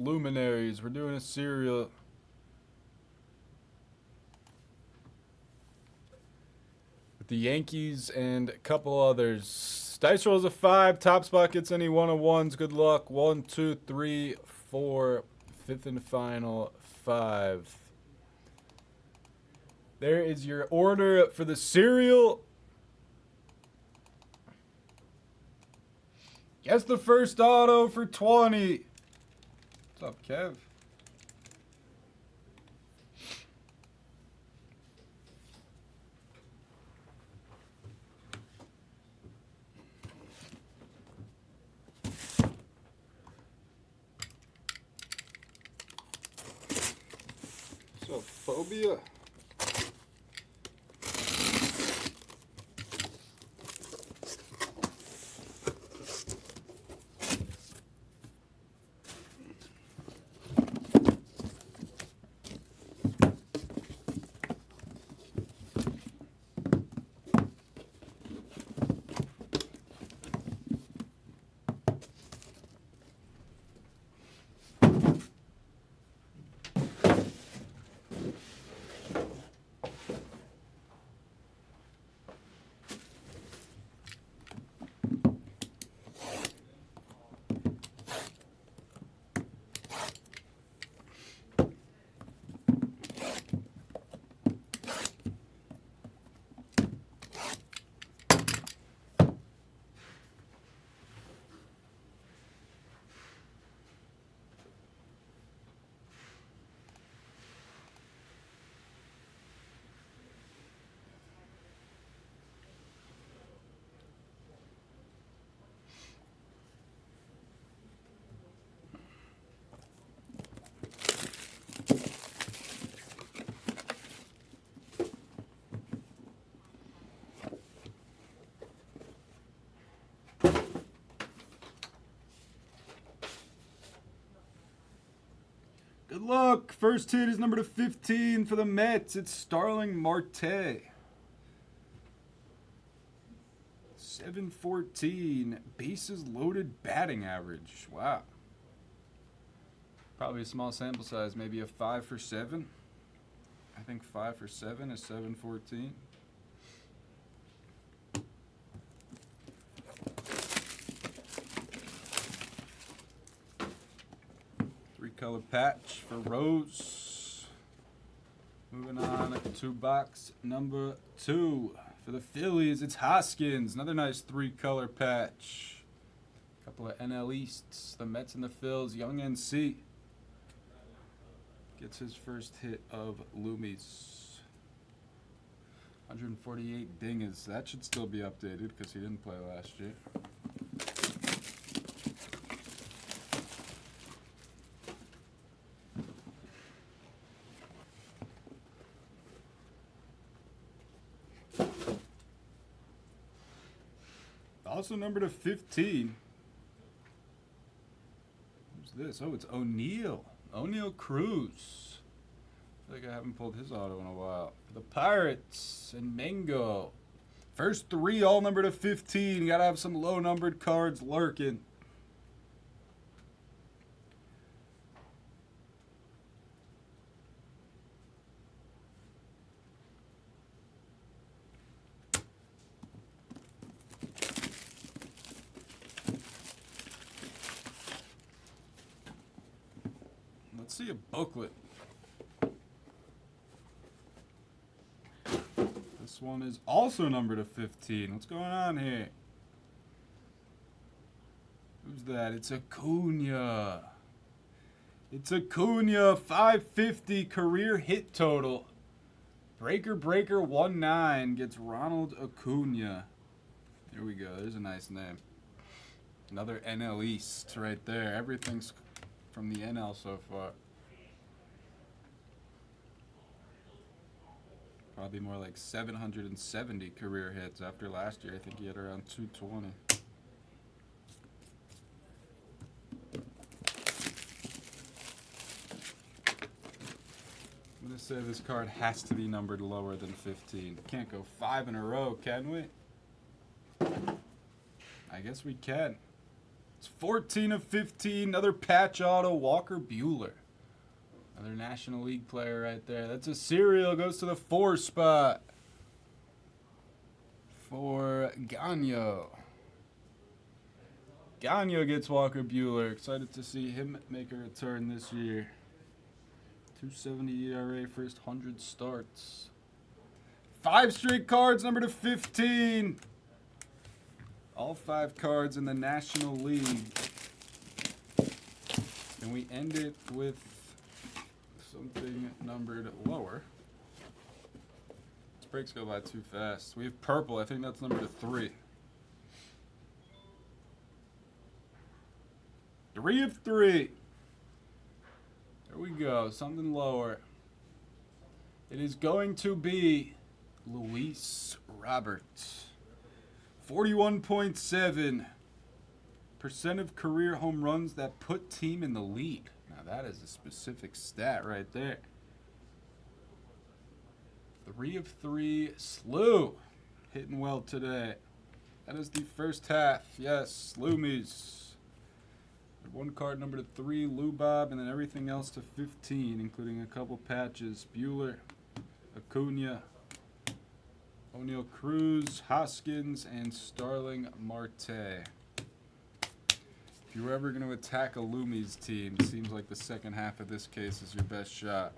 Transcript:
Luminaries. We're doing a serial. With the Yankees and a couple others. Dice rolls a 5. Top spot gets any 1-of-1s. Good luck. 1, 2, 3, 4. Fifth and final 5. There is your order for the cereal. Guess the first auto for 20. What's up, Kev? What's up, Phobia? Good luck. First hit is number to 15 for the Mets. It's Starling Marte. 714. Bases loaded batting average. Wow. Probably a small sample size. Maybe a 5 for 7. I think 5 for 7 is 714. Color patch for Rose. Moving on to box number 2. For the Phillies, it's Hoskins. Another nice 3-color patch. Couple of NL Easts. The Mets and the Phils. Young NC gets his first hit of Luminaies. 148 dingers. That should still be updated because he didn't play last year. Also numbered to 15. Who's this? Oh, it's O'Neal. O'Neal Cruz. I feel like I haven't pulled his auto in a while. The Pirates and Mango. First 3 all numbered to 15. You gotta have some low numbered cards lurking. Let's see a booklet. This one is also numbered to 15. What's going on here? Who's that? It's Acuna. It's Acuna. 550 career hit total. Breaker 19 gets Ronald Acuna. Here we go. There's a nice name. Another NL East right there. Everything's from the NL so far. Probably more like 770 career hits after last year. I think he had around 220. I'm going to say this card has to be numbered lower than 15. Can't go 5 in a row, can we? I guess we can. It's 14 of 15. Another patch auto, Walker Buehler. Another National League player right there. That's a serial. Goes to the 4 spot for Gagno. Gagno gets Walker Buehler. Excited to see him make a return this year. 2.70 ERA, first 100 starts. 5 straight cards, number to 15. All 5 cards in the National League. And we end it with something numbered lower. These breaks go by too fast. We have purple. I think that's number to 3. 3 of 3. There we go. Something lower. It is going to be Luis Robert. 41.7% of career home runs that put team in the lead. Now that is a specific stat right there. 3 of 3. Slew. Hitting well today. That is the first half. Yes, Luminaies. 1 card number to 3, Lou Bob, and then everything else to 15, including a couple patches. Buehler, Acuna, O'Neal Cruz, Hoskins, and Starling Marte. If you're ever going to attack a Luminaies team, it seems like the second half of this case is your best shot.